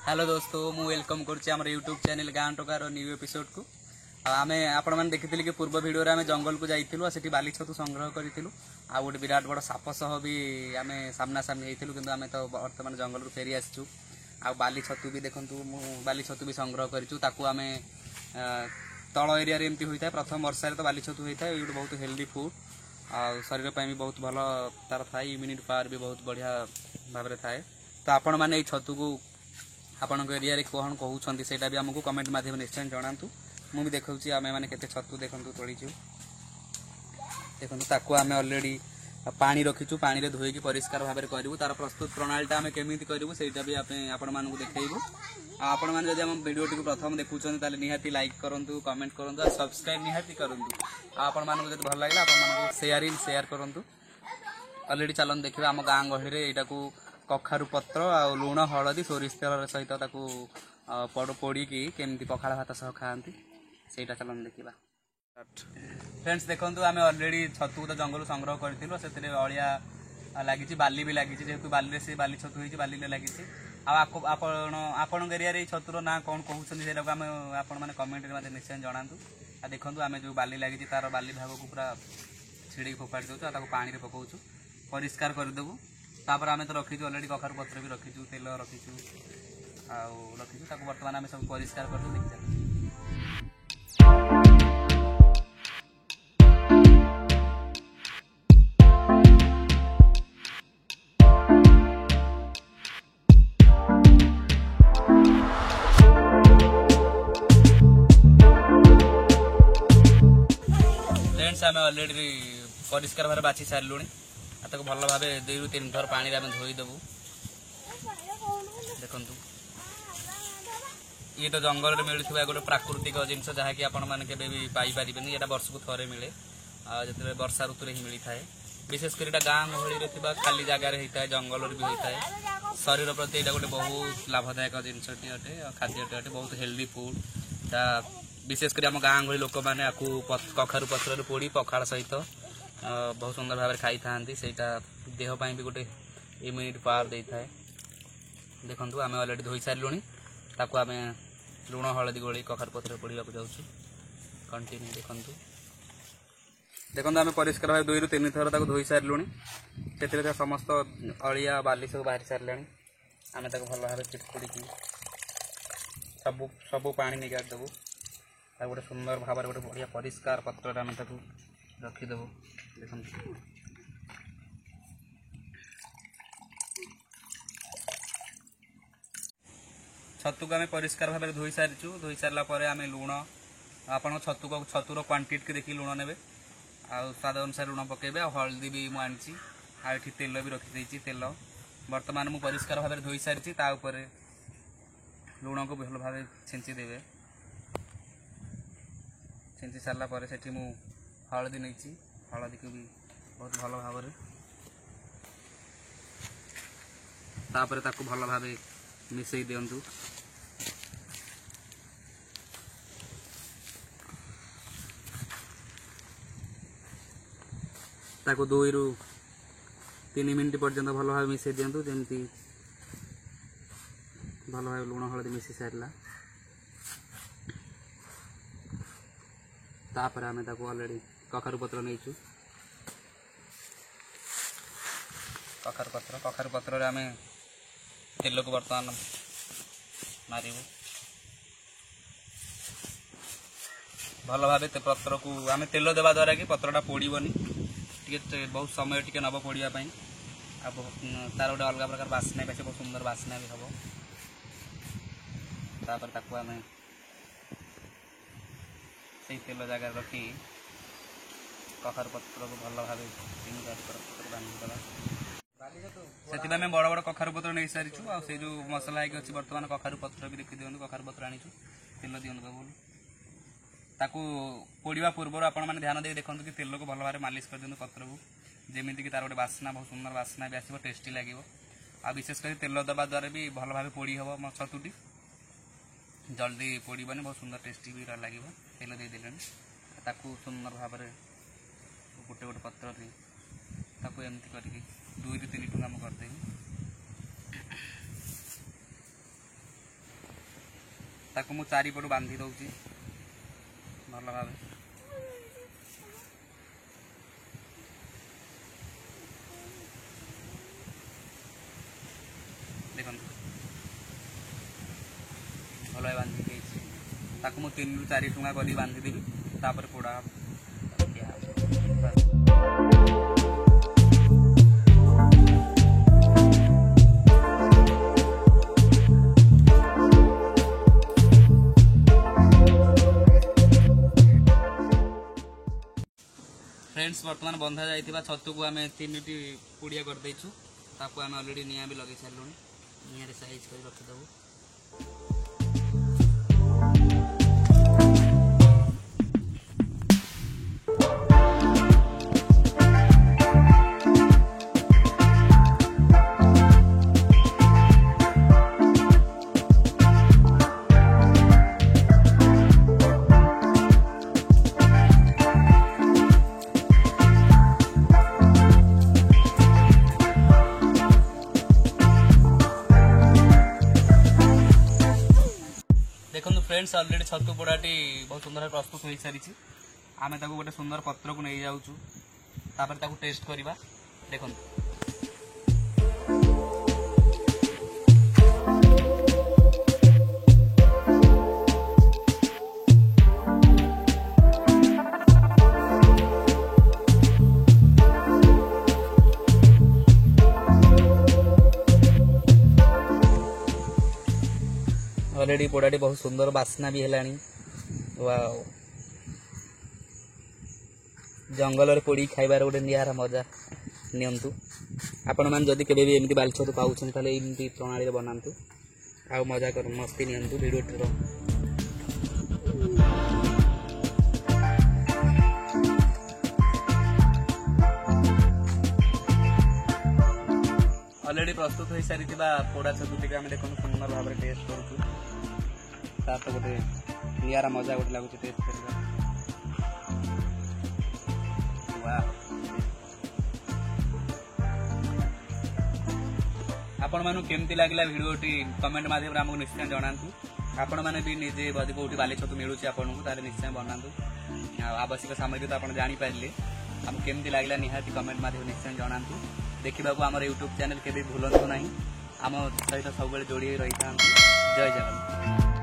Hello दोस्तों मु welcome कर यूट्यूब चैनल गाँ टकार न्यू एपिसोड को आम आपण मैंने देखी कि पूर्व भिडियो आम जंगल को जाइलु से बाली छतु संग्रह करूँ आ गए विराट बड़ साप सह भी आम सामना सामनी होती कि आम तो बर्तमान जंगल फेरी आसचु आ बाली छतु भी देखूँ बाली छतु भी संग्रह करूँ आम तल एरिया एमती होता है प्रथम वर्षा तो बाली छतु होता है ये बहुत हेल्दी फूड आ शरीर भी बहुत भल तार थाए इम्यूनिटी पावर भी बहुत बढ़िया भाव में थाए तो आपण मैंने छतु को आपण एरिया कौन कहते हैं भी आमको कमेंट माध्यम निश्चय जनातु मुझे देखा आम मैंने केते छतु देखूँ तोड़ीचु देखो ताको आम अलरेडी पानी रखीचु पानी रे धोईकी परिष्कार भाव में करूँ तार प्रस्तुत प्रणालीटा आम केमी करूँ से आपण मानक देखू आपण मैंने जब वीडियो टी प्रथम देखुं निहाती लाइक करूँ कमेंट करूँ और सब्सक्राइब निहाती करूँ आपण मानक जब भल लगे आपण शेयर करूँ अलरेडी चलन देखिए आम गाँ गहली यहाँ को कखारु पत्र आ लुण हलदी सोरिष तेल सहित पोड़ी केमती पखाड़ भात सह खाती से चलन देखा फ्रेंड्स देखो आम अलरेडी छतु तो जंगल संग्रह करूँ से अलिया लगी बाली भी लगी जेहेतु बाली से बाली छतु होती बाली लगी आपण एरिया छतुर ना कौन कहते हैं आम आपण मैंने कमेंट में निश्चय जनातु आ देखो आम जो बाली लगी तार बाली भाग को पूरा छिड़ी फोपाड़ी दूसरा पानी पकाऊ परिष्कार करदेबू तापर आम तो रखीचु अलरेडी कखारु पत्र भी रखीचु तेल रखीचु रखीचु बर्तमान आम सब परिष्कार कर देखी फ्रेंड्स आम अलरेडी परिष्कार भाव बाछी सारू भल भाव 2 ରୁ 3 थर पानी आम धोईदेबू देखु ये तो जंगल में मिलूा गोटे प्राकृतिक जिनस जहाँकि आपण मैंने भी पाइपर यहाँ वर्ष को थे मिले जो वर्षा ऋतु ही मिलता है विशेषकर यहाँ गाँ गहली खाली जगार होता है जंगल भी होता है शरीर प्रति यहाँ गोटे बहुत लाभदायक जिनस अटे खाद्य अटे बहुत हेल्दी फूड विशेषकर आम गाँ गहली लोक मैंने कखारु पत्र पोड़ी पखाड़ सहित बहुत सुंदर भाव खाई था देहपाई भी गोटे इम्यूनिटी पावर दे थाए देखु आम अलरेडी धोई सारूँ ताकू आम लुण हलदी गोली कखारु पत्र पड़ा जाऊँ कंटिन्यू देखु देखो आम परिष्कार भाव 2 ରୁ 3 थर धोई सारूँ से समस्त अलिया बाली सब बाहरी सारे आम भल भाव चिटकुड़ी सब सब पा नहीं काटदेबू गोटे सुंदर भाव गोटे बढ़िया परिष्कार पत्र आम रखीदेबू देखो छतु को आम परिष्कार भाव धोई सारीचु धोई सारापर आम लुण आपण छतुर क्वांटिटी देखिए लुण ने स्वाद अनुसार लुण पकेबे हल्दी भी मुझे आठी तेल भी रखी तेल बर्तमान मु परिष्कार भाव धोई सारी तापर लुण को भल भाव छेचिदेवे छेची सारापर से हलदी नहीं हलदी को भी बहुत भल भाव तापर ताकू भल भाव मिसई दिंतु ताकू 2 ରୁ 3 मिनिट पर्यंत भल भाव मिसई दिंतु जमती भल भाव लुण हलदी मिसी सारा तापर आम अलरेडी कखारु पत्र नहीं कखारु पत्र आम तेल को बर्तमान मारू भल भाव पत्र को आम तेल देवा द्वारा कि पत्रटा पोड़बनी टे बहुत समय टे नब पोड़ापी तार गोटे अलग प्रकार बास्ना भी बहुत सुंदर बास्ना भी हम तापर ताकू आम से तेल जगह रखी कखारु पत्र को भल भाव 3 ରୁ 4 पत्र बांधीदेवा से बड़ बड़ कखारु पत्र नहीं सारीचु आ जो मसला है बर्तमान कखारु पत्र भी देखी दिखाँ कखारु पत्र आनीचु तेल दिखाँ बोल ताकू पोड़ा पूर्व आपण मैंने ध्यान दे देखते कि तेल को भल भाव मालिश कर दिखाँ पत्र को जमीती कि तार गोटे बास्ना बहुत सुंदर बास्ना भी आसो टेस्टी लगे आ विशेषकर तेल दबा द्वारा भी भल भाव पोड़ी हम छतुटी जल्दी पोड़बनी बहुत सुंदर टेस्टी भी लगे तेल देदेले ताकू सुंदर भाव गोटे गोटे पत्र एमती करके 2 ରୁ 3 टुंगा करदेवी ताकू मु चारिपटू बांधी दउची भल भाव देखो भल बांधी ताकू मु 3 ରୁ 4 ठुंगा गली बांधी देवी तापर पोड़ा फ्रेंड्स बर्तमान बंधा जाइथिबा छतु को आमे 3टी पुड़िया कर दैछु ताको आमे ऑलरेडी निया भी लगे छलुनी निया रे साइज कर रख दबो देखो फ्रेंड्स ऑलरेडी छतु पोड़ाटी बहुत सुंदर प्रस्तुत हो सारी आमे ताको गोटे सुंदर पत्र को नहीं जाऊँ तापर ताको टेस्ट करवा देखो ऑलरेडी पोड़ाटी बहुत सुंदर बास्ना भी है वाओ जंगल पोड़ी खाइबार गोटे निहार मजा नियंतु आपण मैंने जदि केबे भी एमती बाली छतु पाउछन ताले एमती प्रणाली बनातु आ मजा कर मस्ती नियंतु वीडियो टर ऑलरेडी प्रस्तुत हो सारी पोड़ा छतु टी आम देखो सुंदर भाव में टेस्ट करूँ तार तो गोटे नियारा मजा गोटे लगुच टेस्ट करवा आपण मानु केमती लागला वीडियोटी कमेंट माध्यम आमको निश्चय जनातु आपण मैंने भी निजे कौटी बाली छतु मिलूँ आपको तार निश्चय बनातु आवश्यक सामग्री तो आप जापारे आमको केमती लागला निहाती कमेंट माध्यम निश्चय जनातु देखा आम यूट्यूब चैनल के भूलु ना आम सहित सब जोड़ी रही था। जय जगन्नाथ।